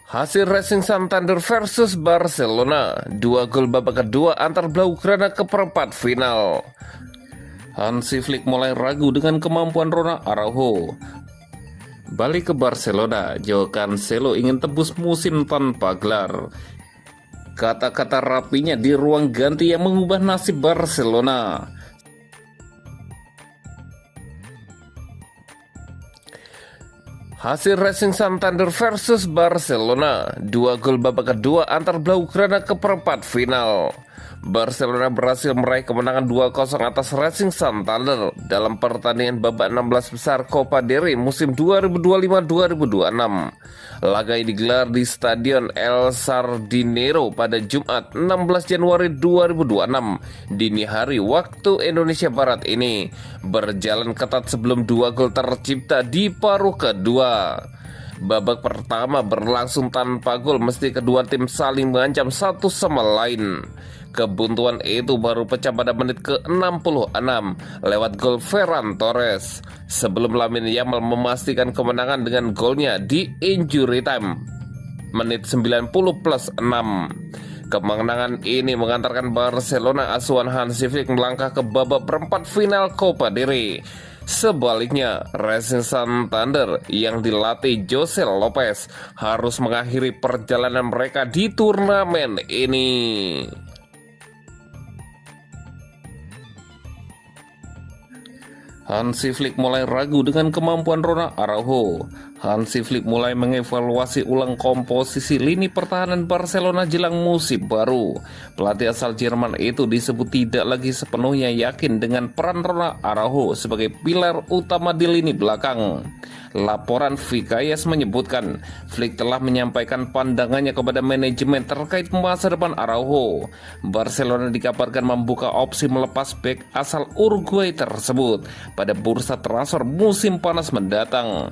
Hasil Racing Santander versus Barcelona, 2 gol babak kedua antar Blaugrana ke perempat final. Hansi Flick mulai ragu dengan kemampuan Ronald Araujo. Balik ke Barcelona, Joao Cancelo ingin tebus musim tanpa gelar. Kata-kata rapinya di ruang ganti yang mengubah nasib Barcelona. Hasil Racing Santander versus Barcelona, 2 gol babak kedua antar Blaugrana ke perempat final. Barcelona berhasil meraih kemenangan 2-0 atas Racing Santander dalam pertandingan babak 16 besar Copa del Rey musim 2025-2026. Laga ini digelar di Stadion El Sardinero pada Jumat 16 Januari 2026 dini hari waktu Indonesia Barat. Ini berjalan ketat sebelum 2 gol tercipta di paruh kedua. Babak pertama berlangsung tanpa gol meski kedua tim saling mengancam satu sama lain. Kebuntuan itu baru pecah pada menit ke-66 lewat gol Ferran Torres sebelum Lamine Yamal memastikan kemenangan dengan golnya di injury time menit 90+6. Kemenangan ini mengantarkan Barcelona asuhan Hansi Flick melangkah ke babak perempat final Copa del Rey. Sebaliknya, Racing Santander yang dilatih Jose Lopez harus mengakhiri perjalanan mereka di turnamen ini. Hansi Flick mulai ragu dengan kemampuan Ronald Araujo. Hansi Flick mulai mengevaluasi ulang komposisi lini pertahanan Barcelona jelang musim baru. Pelatih asal Jerman itu disebut tidak lagi sepenuhnya yakin dengan peran Ronald Araujo sebagai pilar utama di lini belakang. Laporan Vikayas menyebutkan Flick telah menyampaikan pandangannya kepada manajemen terkait masa depan Araujo. Barcelona dikabarkan membuka opsi melepas bek asal Uruguay tersebut pada bursa transfer musim panas mendatang.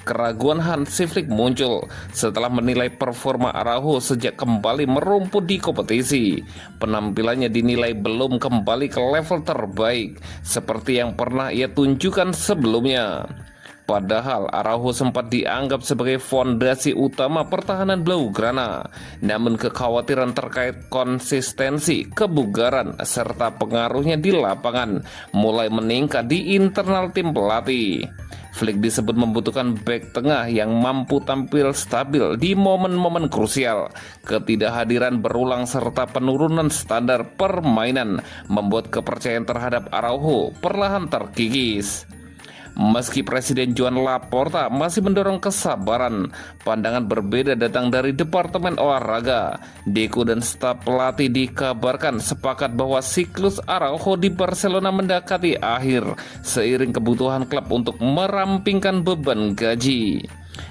Keraguan Hansi Flick muncul setelah menilai performa Araujo sejak kembali merumput di kompetisi. Penampilannya dinilai belum kembali ke level terbaik seperti yang pernah ia tunjukkan sebelumnya. Padahal Araujo sempat dianggap sebagai fondasi utama pertahanan Blaugrana. Namun kekhawatiran terkait konsistensi, kebugaran, serta pengaruhnya di lapangan mulai meningkat di internal tim pelatih. Flick disebut membutuhkan bek tengah yang mampu tampil stabil di momen-momen krusial. Ketidakhadiran berulang serta penurunan standar permainan membuat kepercayaan terhadap Araujo perlahan terkikis. Meski Presiden Joan Laporta masih mendorong kesabaran, pandangan berbeda datang dari Departemen Olahraga. Deco dan staf pelatih dikabarkan sepakat bahwa siklus Araujo di Barcelona mendekati akhir seiring kebutuhan klub untuk merampingkan beban gaji.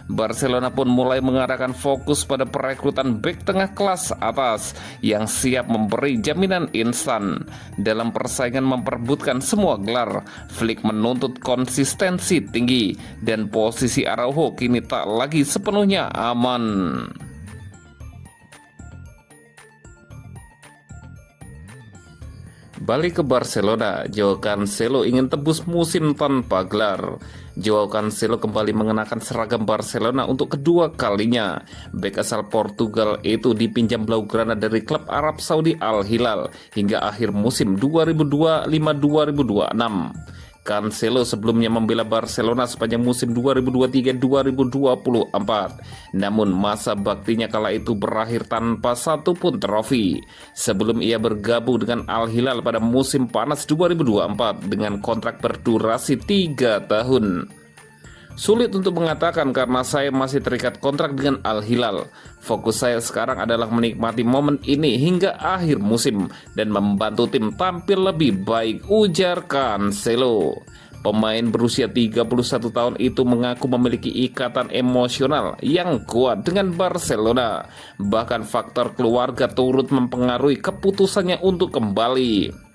Barcelona pun mulai mengarahkan fokus pada perekrutan bek tengah kelas atas yang siap memberi jaminan instan. Dalam persaingan memperebutkan semua gelar, Flick menuntut konsistensi tinggi dan posisi Araujo kini tak lagi sepenuhnya aman. Balik ke Barcelona, Joao Cancelo ingin tebus musim tanpa gelar. Joao Cancelo kembali mengenakan seragam Barcelona untuk kedua kalinya. Bek asal Portugal itu dipinjam Blaugrana dari klub Arab Saudi Al Hilal hingga akhir musim 2025-2026. Cancelo sebelumnya membela Barcelona sepanjang musim 2023-2024. Namun masa baktinya kala itu berakhir tanpa satu pun trofi. Sebelum ia bergabung dengan Al Hilal pada musim panas 2024 dengan kontrak berdurasi 3 tahun. Sulit untuk mengatakan karena saya masih terikat kontrak dengan Al Hilal. Fokus saya sekarang adalah menikmati momen ini hingga akhir musim dan membantu tim tampil lebih baik, ujar Cancelo. Pemain berusia 31 tahun itu mengaku memiliki ikatan emosional yang kuat dengan Barcelona. Bahkan faktor keluarga turut mempengaruhi keputusannya untuk kembali.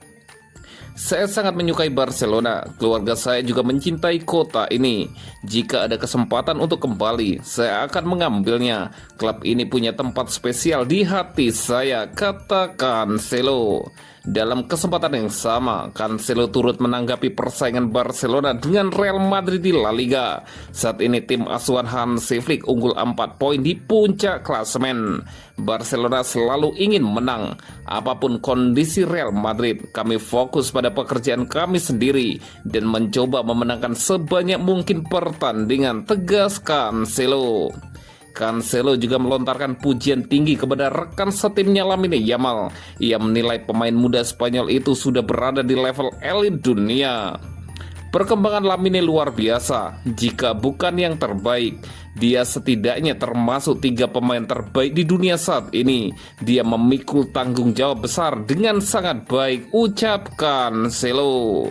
Saya sangat menyukai Barcelona, keluarga saya juga mencintai kota ini. Jika ada kesempatan untuk kembali, saya akan mengambilnya. Klub ini punya tempat spesial di hati saya, kata Cancelo. Dalam kesempatan yang sama, Cancelo turut menanggapi persaingan Barcelona dengan Real Madrid di La Liga. Saat ini tim asuhan Hansi Flick unggul 4 poin di puncak klasemen. Barcelona selalu ingin menang. Apapun kondisi Real Madrid, kami fokus pada pekerjaan kami sendiri dan mencoba memenangkan sebanyak mungkin pertandingan, tegas Cancelo. Cancelo juga melontarkan pujian tinggi kepada rekan setimnya Lamine Yamal. Ia menilai pemain muda Spanyol itu sudah berada di level elit dunia. Perkembangan Lamine luar biasa, jika bukan yang terbaik. Dia setidaknya termasuk 3 pemain terbaik di dunia saat ini. Dia memikul tanggung jawab besar dengan sangat baik, ucap Cancelo.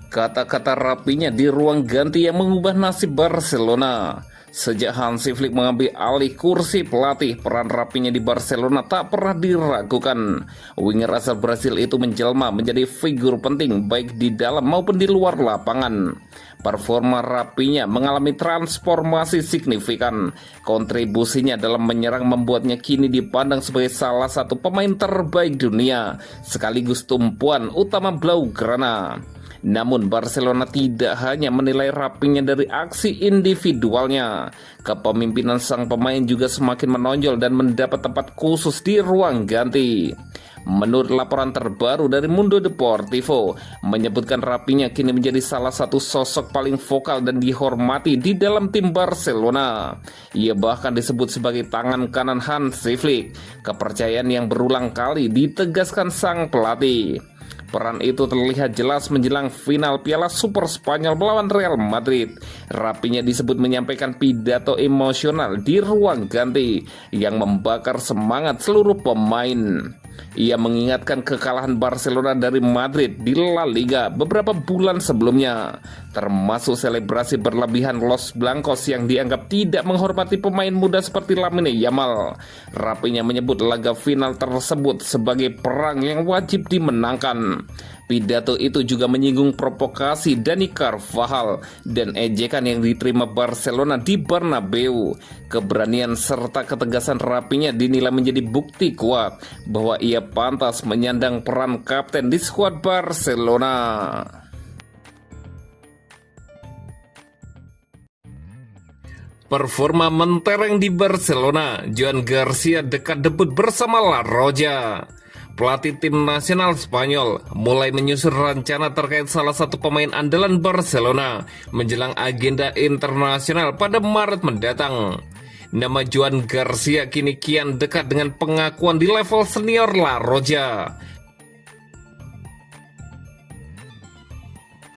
Kata-kata rapinya di ruang ganti yang mengubah nasib Barcelona. Sejak Hansi Flick mengambil alih kursi pelatih, peran rapinya di Barcelona tak pernah diragukan. Winger asal Brasil itu menjelma menjadi figur penting baik di dalam maupun di luar lapangan. Performa rapinya mengalami transformasi signifikan. Kontribusinya dalam menyerang membuatnya kini dipandang sebagai salah satu pemain terbaik dunia, sekaligus tumpuan utama Blaugrana. Namun Barcelona tidak hanya menilai rapinya dari aksi individualnya. Kepemimpinan sang pemain juga semakin menonjol dan mendapat tempat khusus di ruang ganti. Menurut laporan terbaru dari Mundo Deportivo, menyebutkan rapinya kini menjadi salah satu sosok paling vokal dan dihormati di dalam tim Barcelona. Ia bahkan disebut sebagai tangan kanan Hansi Flick, kepercayaan yang berulang kali ditegaskan sang pelatih. Peran itu terlihat jelas menjelang final Piala Super Spanyol melawan Real Madrid. Rapinya disebut menyampaikan pidato emosional di ruang ganti yang membakar semangat seluruh pemain. Ia mengingatkan kekalahan Barcelona dari Madrid di La Liga beberapa bulan sebelumnya, termasuk selebrasi berlebihan Los Blancos yang dianggap tidak menghormati pemain muda seperti Lamine Yamal. Rapinya menyebut laga final tersebut sebagai perang yang wajib dimenangkan. Pidato itu juga menyinggung provokasi Dani Carvajal dan ejekan yang diterima Barcelona di Bernabeu. Keberanian serta ketegasan rapinya dinilai menjadi bukti kuat bahwa ia pantas menyandang peran kapten di skuad Barcelona. Performa mentereng di Barcelona, Joan Garcia dekat debut bersama La Roja. Pelatih tim nasional Spanyol mulai menyusun rencana terkait salah satu pemain andalan Barcelona menjelang agenda internasional pada Maret mendatang. Nama Joan Garcia kini kian dekat dengan pengakuan di level senior La Roja.